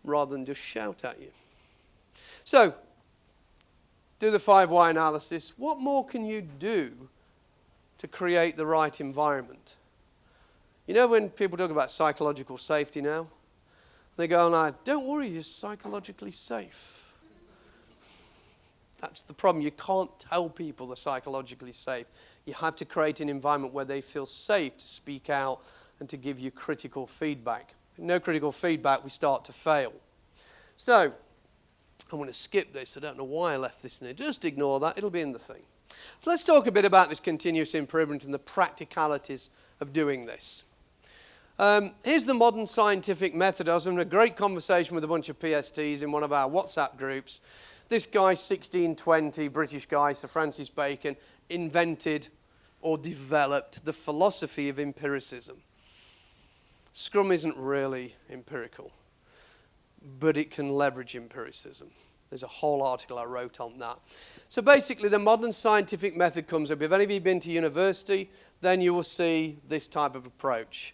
rather than just shout at you. So, do the 5 why analysis. What more can you do to create the right environment? When people talk about psychological safety now, they go, don't worry, you're psychologically safe. That's the problem. You can't tell people they're psychologically safe. You have to create an environment where they feel safe to speak out and to give you critical feedback. No critical feedback, we start to fail. So, I'm going to skip this. I don't know why I left this in there. Just ignore that. It'll be in the thing. So let's talk a bit about this continuous improvement and the practicalities of doing this. Here's the modern scientific method. I was having a great conversation with a bunch of PSTs in one of our WhatsApp groups. This guy, 1620, British guy, Sir Francis Bacon, invented or developed the philosophy of empiricism. Scrum isn't really empirical, but it can leverage empiricism. There's a whole article I wrote on that. So basically, the modern scientific method comes up. If any of you have been to university, then you will see this type of approach.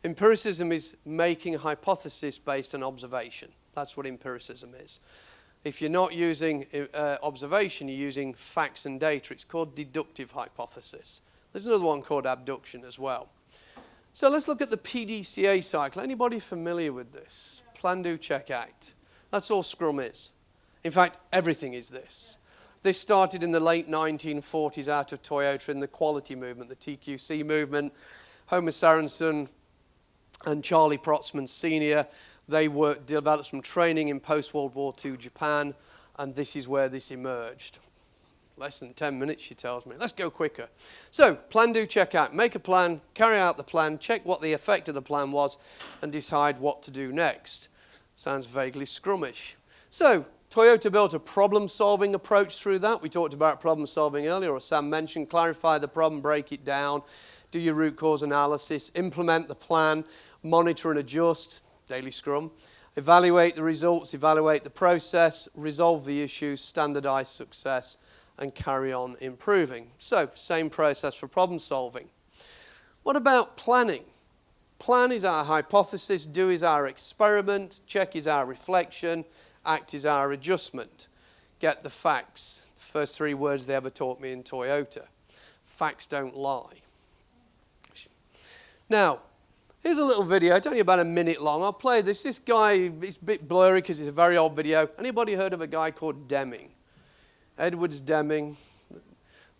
Empiricism is making a hypothesis based on observation. That's what empiricism is. If you're not using observation, you're using facts and data. It's called deductive hypothesis. There's another one called abduction as well. So let's look at the PDCA cycle. Anybody familiar with this? Plan, do, check, act. That's all Scrum is. In fact, everything is this. This started in the late 1940s out of Toyota in the quality movement, the TQC movement. Homer Sorensen and Charlie Protzman Sr., they developed some training in post-World War II Japan, and this is where this emerged. Less than 10 minutes, she tells me. Let's go quicker. So, plan, do, check, act. Make a plan, carry out the plan, check what the effect of the plan was, and decide what to do next. Sounds vaguely Scrummish. So, Toyota built a problem-solving approach through that. We talked about problem-solving earlier, or Sam mentioned, clarify the problem, break it down, do your root cause analysis, implement the plan, monitor and adjust, daily Scrum, evaluate the results, evaluate the process, resolve the issues, standardize success, and carry on improving. So, same process for problem solving. What about planning? Plan is our hypothesis, do is our experiment, check is our reflection, act is our adjustment. Get the facts. The first three words they ever taught me in Toyota. Facts don't lie. Now, here's a little video. It's only about a minute long. I'll play this. This guy, it's a bit blurry because it's a very old video. Anybody heard of a guy called Deming? Edwards Deming,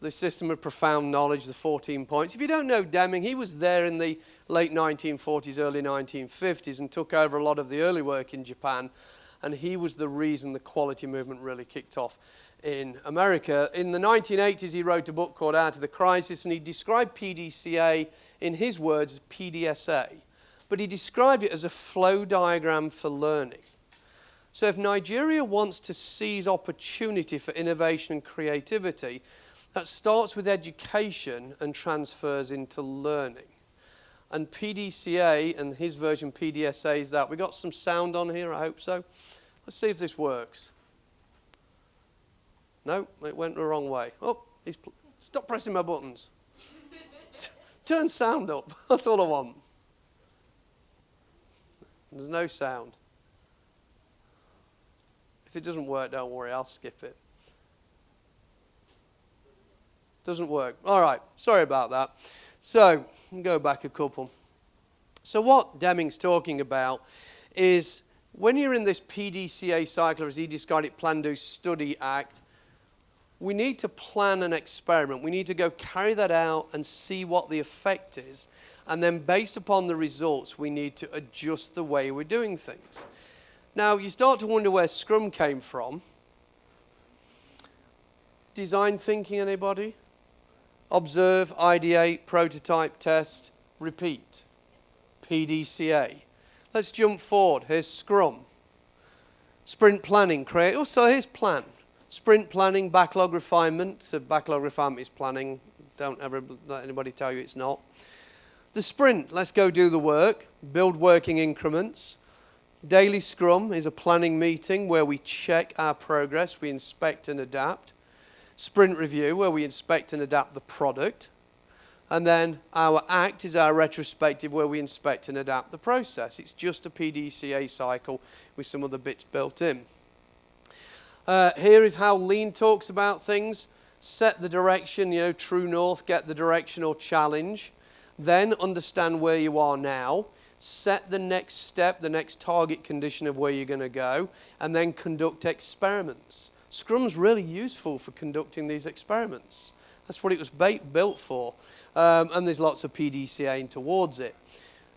the system of profound knowledge, the 14 points. If you don't know Deming, he was there in the late 1940s, early 1950s and took over a lot of the early work in Japan. And he was the reason the quality movement really kicked off in America. In the 1980s, he wrote a book called Out of the Crisis, and he described PDCA, in his words, as PDSA. But he described it as a flow diagram for learning. So if Nigeria wants to seize opportunity for innovation and creativity, that starts with education and transfers into learning. And PDCA, and his version PDSA, is that. We got some sound on here, I hope so. Let's see if this works. No, it went the wrong way. Oh, stop pressing my buttons. Turn sound up, that's all I want. There's no sound. If it doesn't work, don't worry, I'll skip it. Doesn't work. All right, sorry about that. So, go back a couple. So what Deming's talking about is when you're in this PDCA cycle, or as he described it, plan, do, study, act, we need to plan an experiment. We need to go carry that out and see what the effect is. And then based upon the results, we need to adjust the way we're doing things. Now, you start to wonder where Scrum came from. Design thinking, anybody? Observe, ideate, prototype, test, repeat. PDCA. Let's jump forward. Here's Scrum. Sprint planning, create. Oh, so here's plan. Sprint planning, backlog refinement. So backlog refinement is planning. Don't ever let anybody tell you it's not. The sprint, let's go do the work. Build working increments. Daily Scrum is a planning meeting where we check our progress, we inspect and adapt. Sprint review, where we inspect and adapt the product. And then our act is our retrospective, where we inspect and adapt the process. It's just a PDCA cycle with some other bits built in. Here is how Lean talks about things. Set the direction, true north, get the direction or challenge. Then understand where you are now. Set the next step, the next target condition of where you're going to go. And then conduct experiments. Scrum's really useful for conducting these experiments. That's what it was built for. And there's lots of PDCA towards it.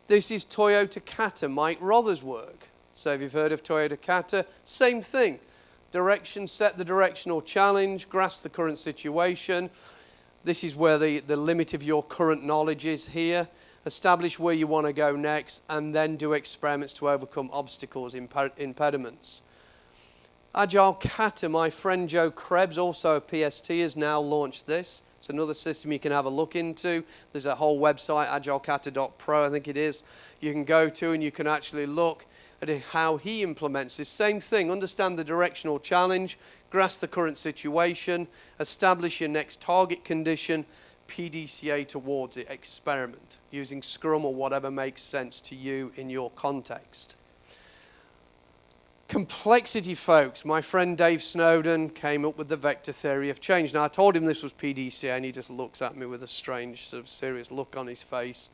This is Toyota Kata, Mike Rother's work. So if you've heard of Toyota Kata, same thing. Direction, set the directional challenge, grasp the current situation, This is where the limit of your current knowledge is here. Establish where you want to go next, and then do experiments to overcome obstacles, impediments. Agile Kata, my friend Joe Krebs, also a PST, has now launched this. It's another system you can have a look into. There's a whole website, agilecata.pro, I think it is, you can go to, and you can actually look at how he implements this. Same thing, understand the directional challenge, grasp the current situation, establish your next target condition, PDCA towards it, experiment, using Scrum or whatever makes sense to you in your context. Complexity, folks. My friend Dave Snowden came up with the vector theory of change. Now, I told him this was PDCA, and he just looks at me with a strange, sort of serious look on his face.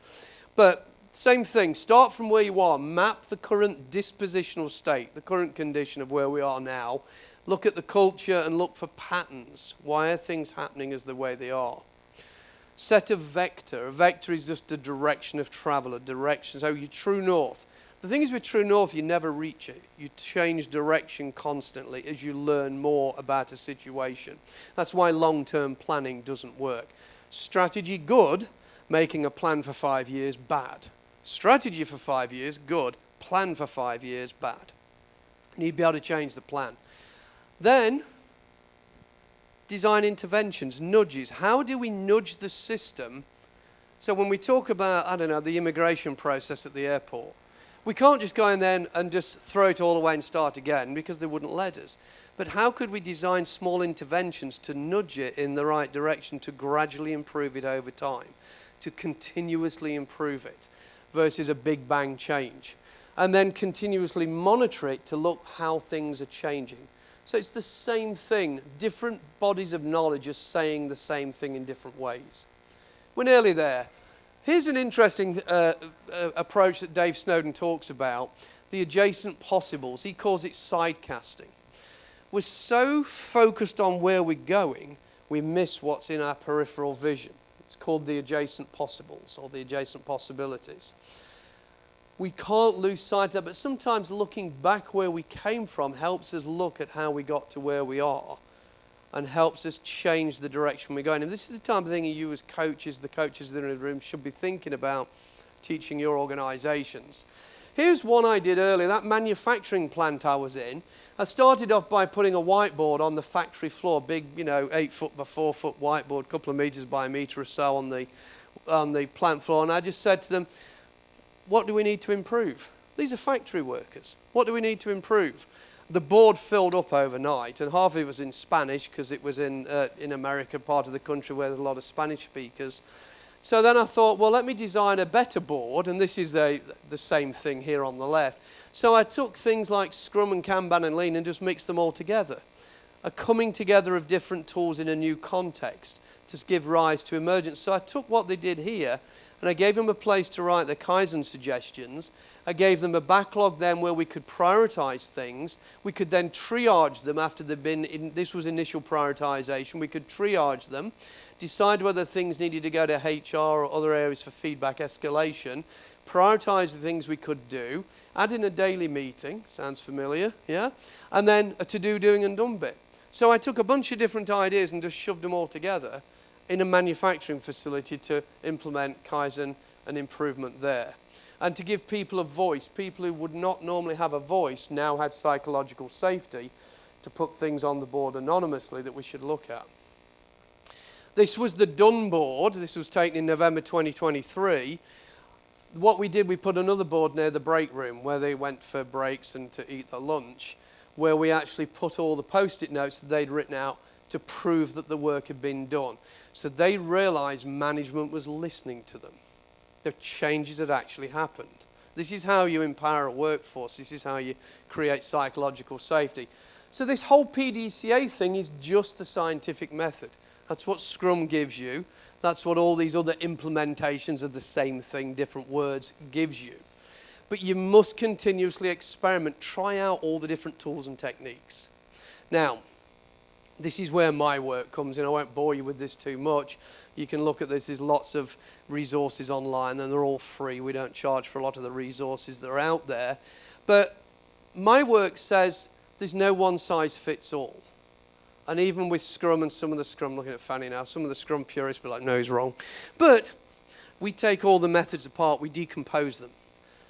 But same thing. Start from where you are. Map the current dispositional state, the current condition of where we are now. Look at the culture and look for patterns. Why are things happening as the way they are? Set a vector. A vector is just a direction of travel, a direction. So your true north. The thing is with true north, you never reach it. You change direction constantly as you learn more about a situation. That's why long-term planning doesn't work. Strategy, good. Making a plan for 5 years, bad. Strategy for 5 years, good. Plan for 5 years, bad. You need to be able to change the plan. Then, design interventions, nudges. How do we nudge the system? So when we talk about, I don't know, the immigration process at the airport, we can't just go in there and just throw it all away and start again because they wouldn't let us. But how could we design small interventions to nudge it in the right direction, to gradually improve it over time, to continuously improve it versus a big bang change? And then continuously monitor it to look how things are changing. So it's the same thing. Different bodies of knowledge are saying the same thing in different ways. We're nearly there. Here's an interesting approach that Dave Snowden talks about, the adjacent possibles. He calls it side casting. We're so focused on where we're going, we miss what's in our peripheral vision. It's called the adjacent possibles or the adjacent possibilities. We can't lose sight of that, but sometimes looking back where we came from helps us look at how we got to where we are and helps us change the direction we're going. And this is the type of thing you as coaches, the coaches that are in the room, should be thinking about teaching your organizations. Here's one I did earlier, that manufacturing plant I was in. I started off by putting a whiteboard on the factory floor, big, 8 foot by 4 foot whiteboard, a couple of meters by a meter or so on the plant floor. And I just said to them, what do we need to improve? These are factory workers. What do we need to improve? The board filled up overnight, and half of it was in Spanish because it was in America, part of the country where there's a lot of Spanish speakers. So then I thought, well, let me design a better board, and this is the same thing here on the left. So I took things like Scrum and Kanban and Lean and just mixed them all together. A coming together of different tools in a new context to give rise to emergence. So I took what they did here, and I gave them a place to write their Kaizen suggestions. I gave them a backlog then where we could prioritize things. We could then triage them after they've been, this was initial prioritization. We could triage them, decide whether things needed to go to HR or other areas for feedback escalation, prioritize the things we could do, add in a daily meeting, sounds familiar, yeah? And then a to-do, doing and done bit. So I took a bunch of different ideas and just shoved them all together in a manufacturing facility to implement Kaizen and improvement there. And to give people a voice. People who would not normally have a voice now had psychological safety to put things on the board anonymously that we should look at. This was the done board. This was taken in November 2023. What we did, we put another board near the break room where they went for breaks and to eat their lunch, where we actually put all the post-it notes that they'd written out to prove that the work had been done. So they realized management was listening to them. The changes had actually happened. This is how you empower a workforce. This is how you create psychological safety. So this whole PDCA thing is just the scientific method. That's what Scrum gives you. That's what all these other implementations of the same thing, different words, gives you. But you must continuously experiment, try out all the different tools and techniques. Now, this is where my work comes in. I won't bore you with this too much. You can look at this. There's lots of resources online, and they're all free. We don't charge for a lot of the resources that are out there. But my work says there's no one size fits all. And even with Scrum and some of the Scrum, looking at Fanny now, some of the Scrum purists be like, no, he's wrong. But we take all the methods apart, we decompose them,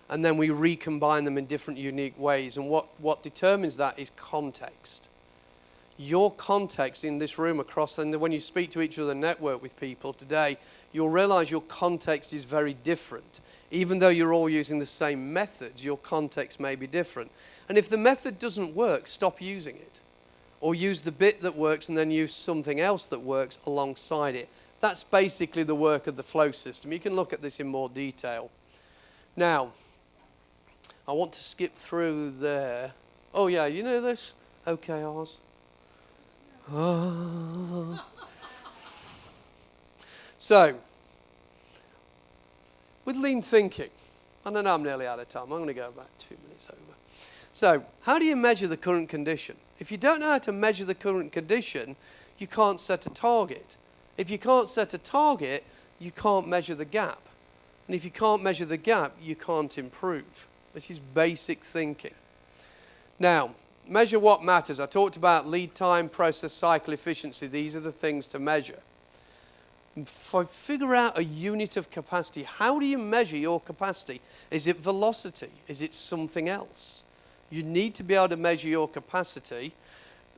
and then we recombine them in different unique ways. And what determines that is context. Your context in this room across, and when you speak to each other, network with people today, you'll realize your context is very different. Even though you're all using the same methods, your context may be different. And if the method doesn't work, stop using it. Or use the bit that works and then use something else that works alongside it. That's basically the work of the flow system. You can look at this in more detail. Now, I want to skip through there. Oh yeah, you know this? OKRs. Oh. So, with lean thinking, I don't know, I'm nearly out of time. I'm going to go about 2 minutes over. So, how do you measure the current condition? If you don't know how to measure the current condition, you can't set a target. If you can't set a target, you can't measure the gap. And if you can't measure the gap, you can't improve. This is basic thinking. Now, measure what matters. I talked about lead time, process cycle efficiency. These are the things to measure. Figure out a unit of capacity. How do you measure your capacity? Is it velocity? Is it something else? You need to be able to measure your capacity.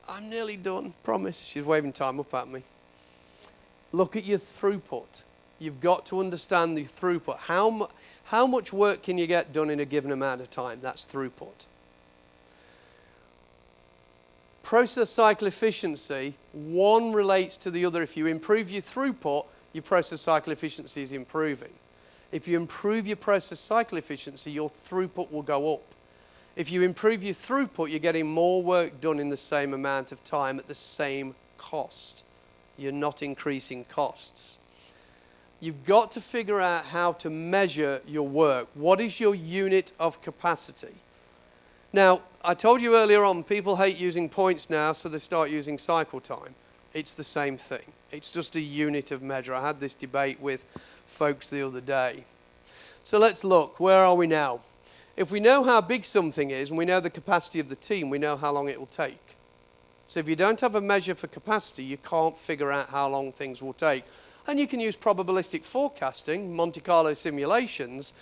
I'm nearly done, promise. She's waving time up at me. Look at your throughput. You've got to understand the throughput. How much work can you get done in a given amount of time? That's throughput. Process cycle efficiency, one relates to the other. If you improve your throughput, your process cycle efficiency is improving. If you improve your process cycle efficiency, your throughput will go up. If you improve your throughput, you're getting more work done in the same amount of time at the same cost. You're not increasing costs. You've got to figure out how to measure your work. What is your unit of capacity? Now, I told you earlier on, people hate using points now, so they start using cycle time. It's the same thing. It's just a unit of measure. I had this debate with folks the other day. So let's look. Where are we now? If we know how big something is, and we know the capacity of the team, we know how long it will take. So if you don't have a measure for capacity, you can't figure out how long things will take. And you can use probabilistic forecasting, Monte Carlo simulations,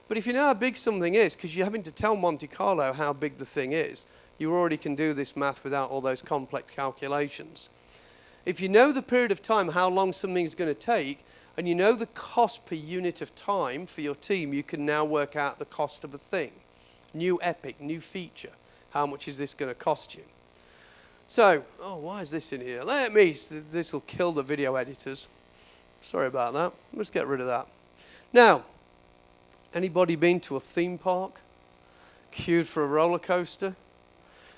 but if you know how big something is, because you're having to tell Monte Carlo how big the thing is, you already can do this math without all those complex calculations. If you know the period of time, how long something's going to take, and you know the cost per unit of time for your team, you can now work out the cost of a thing. New epic, new feature. How much is this going to cost you? So, oh, why is this in here? This will kill the video editors. Sorry about that. Let's get rid of that. Now, anybody been to a theme park? Queued for a roller coaster?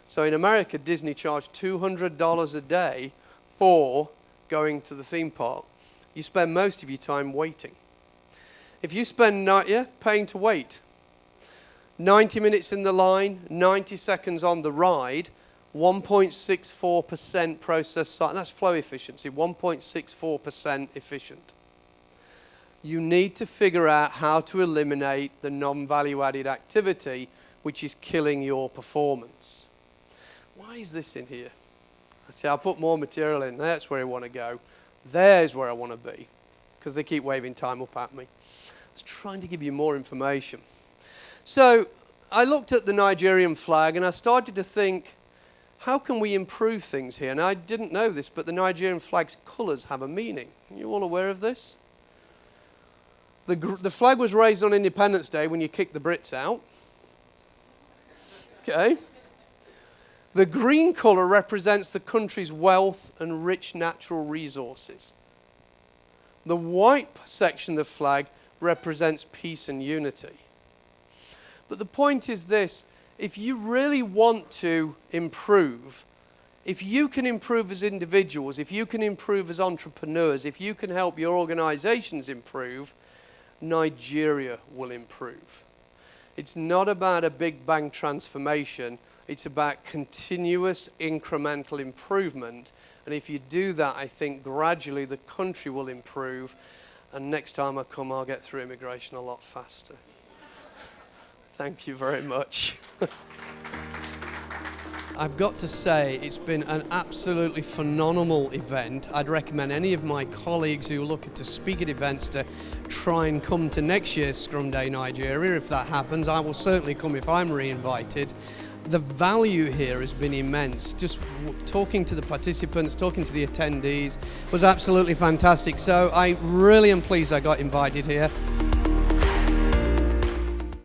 So in America, Disney charged $200 a day for going to the theme park. You spend most of your time waiting. If you spend paying to wait, 90 minutes in the line, 90 seconds on the ride, 1.64% process cycle, that's flow efficiency, 1.64% efficient. You need to figure out how to eliminate the non-value added activity which is killing your performance. Why is this in here? I say I'll put more material in, that's where I want to go. There's where I want to be, because they keep waving time up at me. I was trying to give you more information. So I looked at the Nigerian flag and I started to think, how can we improve things here? And I didn't know this, but the Nigerian flag's colours have a meaning. Are you all aware of this? The flag was raised on Independence Day when you kicked the Brits out. Okay. The green colour represents the country's wealth and rich natural resources. The white section of the flag represents peace and unity. But the point is this, if you really want to improve, if you can improve as individuals, if you can improve as entrepreneurs, if you can help your organizations improve, Nigeria will improve. It's not about a big bang transformation. It's about continuous incremental improvement. And if you do that, I think gradually the country will improve. And next time I come, I'll get through immigration a lot faster. Thank you very much. I've got to say it's been an absolutely phenomenal event. I'd recommend any of my colleagues who are looking to speak at events to try and come to next year's Scrum Day Nigeria. If that happens, I will certainly come if I'm re-invited. The value here has been immense. Just talking to the participants, talking to the attendees was absolutely fantastic. So I really am pleased I got invited here.